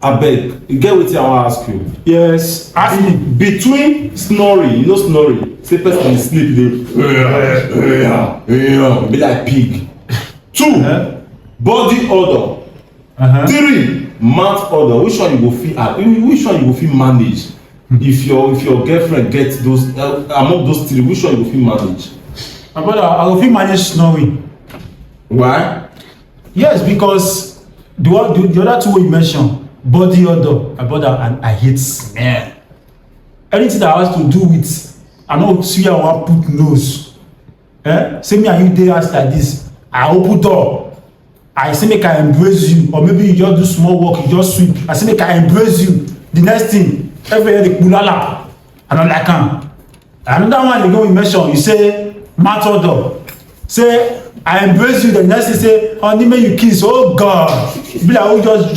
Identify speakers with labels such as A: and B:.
A: I beg, you get wetin I wan ask you.
B: Yes, ask me.
A: Between snoring, you know snoring, say person dey sleep dey be like pig. 2, body odor. 3, mouth odor. Which one you go fit manage? If your girlfriend get those among those 3, which one you go fit manage?
B: My brother, I go fit manage snoring.
A: Why?
B: Yes, because the other 2 wey you mention, body odor, my brother, and I hate smell. Anything that has to do with, I no see how I wan put nose. Say me and you dey house like this, I open door, I say make I embrace you, or maybe you just do small work, you just sweep, I say make I embrace you. The next thing, everywhere dey kulala, I no like am. Another one again we mention, you say mouth odor, say I embrace you, the next thing say honey make you kiss, oh God, be like who just drink